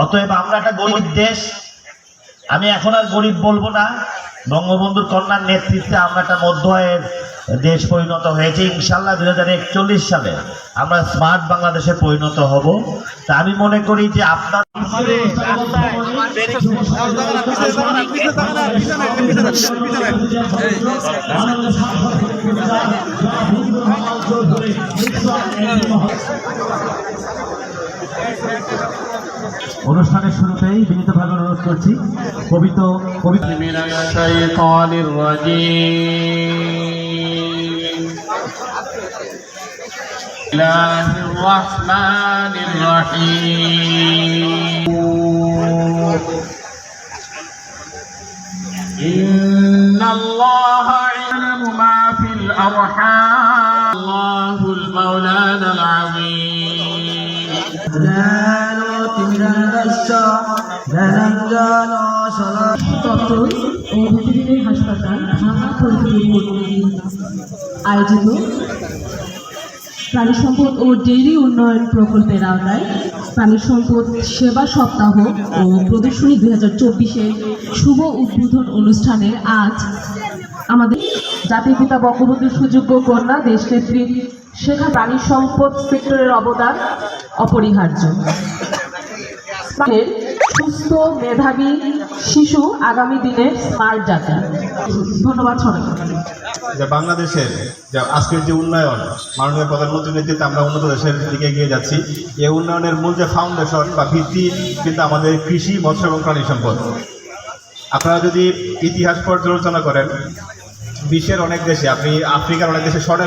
অতএব আমরা একটা গরিব দেশ। আমি এখন আর গরিব বলবো না, বঙ্গবন্ধুর কন্যার নেতৃত্বে আমরা একটা মধ্য আয়ের দেশ পরিণত হয়েছে। ইনশাল্লাহ 2041 সালে আমরা স্মার্ট বাংলাদেশে পরিণত হব। তা আমি মনে করি যে আপনার অনুষ্ঠানের শুরুতেই বিনীতভাবে অনুরোধ করছি কবিতা إن الله يعلم ما في الأرحام الله المولانا العظيم তথ্য ও ভেটেরিনারি হাসপাতাল ঢাকা আয়োজিত প্রাণী সম্পদ ও ডেইরি উন্নয়ন প্রকল্পের আওতায় প্রাণী সম্পদ সেবা সপ্তাহ ও প্রদর্শনী 2024-এর শুভ উদ্বোধন অনুষ্ঠানে আজ আমাদের জাতির পিতা বঙ্গবন্ধুর সুযোগ্য কন্যা দেশনেত্রী শেখ প্রাণী সম্পদ সেক্টরের অবদান অপরিহার্য। সুস্থ মেধাবী শিশু আগামী দিনের স্মার্ট জাতি। ধন্যবাদ সবাইকে। যে বাংলাদেশের যে আজকের যে উন্নয়ন, মাননীয় প্রধানমন্ত্রীর নেতৃত্বে আমরা উন্নত দেশের দিকে এগিয়ে যাচ্ছি। এই উন্নয়নের মূল যে ফাউন্ডেশন বা ভিত্তি কিন্তু আমাদের কৃষি, মৎস্য এবং প্রাণী সম্পদ। আপনারা যদি ইতিহাস পর্যালোচনা করেন, বিশ্বের অনেক দেশে, আপনি আফ্রিকার অনেক দেশে শর্ট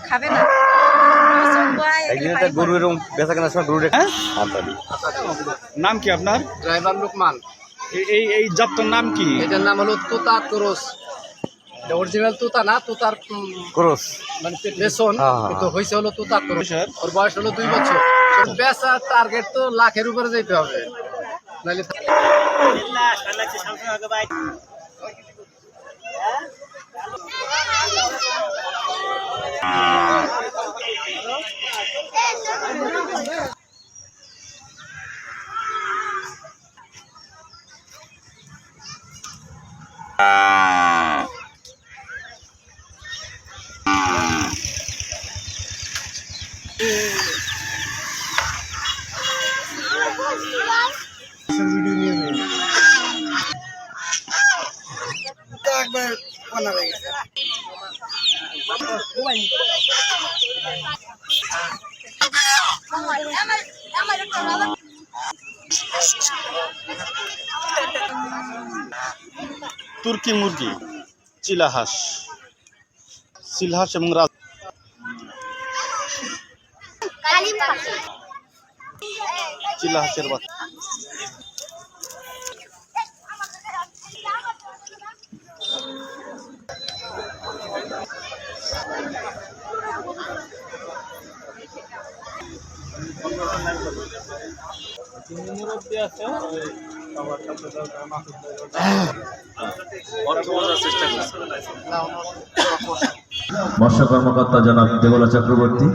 খাবে না গরুর বেচা কেনার সময় গরুর নাম কি আপনার? ড্রাইভার লোকমান। এই জাতটার নাম কি? এটার নাম হলো তোতা ক্রস। অরিজিনাল তোতা না, তোতার ক্রস মানে পেছন, কিন্তু হয়েছে হলো তোতা ক্রস। ওর বয়স হলো 2 বছর। বেচা টার্গেট তো লাখের উপরে যেতে হবে, নাহলে তুর্কি মুরগি, চিলাহাঁস, সিলহাঁস এবং চিলাহাঁসের বাচ্চা। মৎস্য কর্মকর্তা জনাব দেবলা চক্রবর্তী।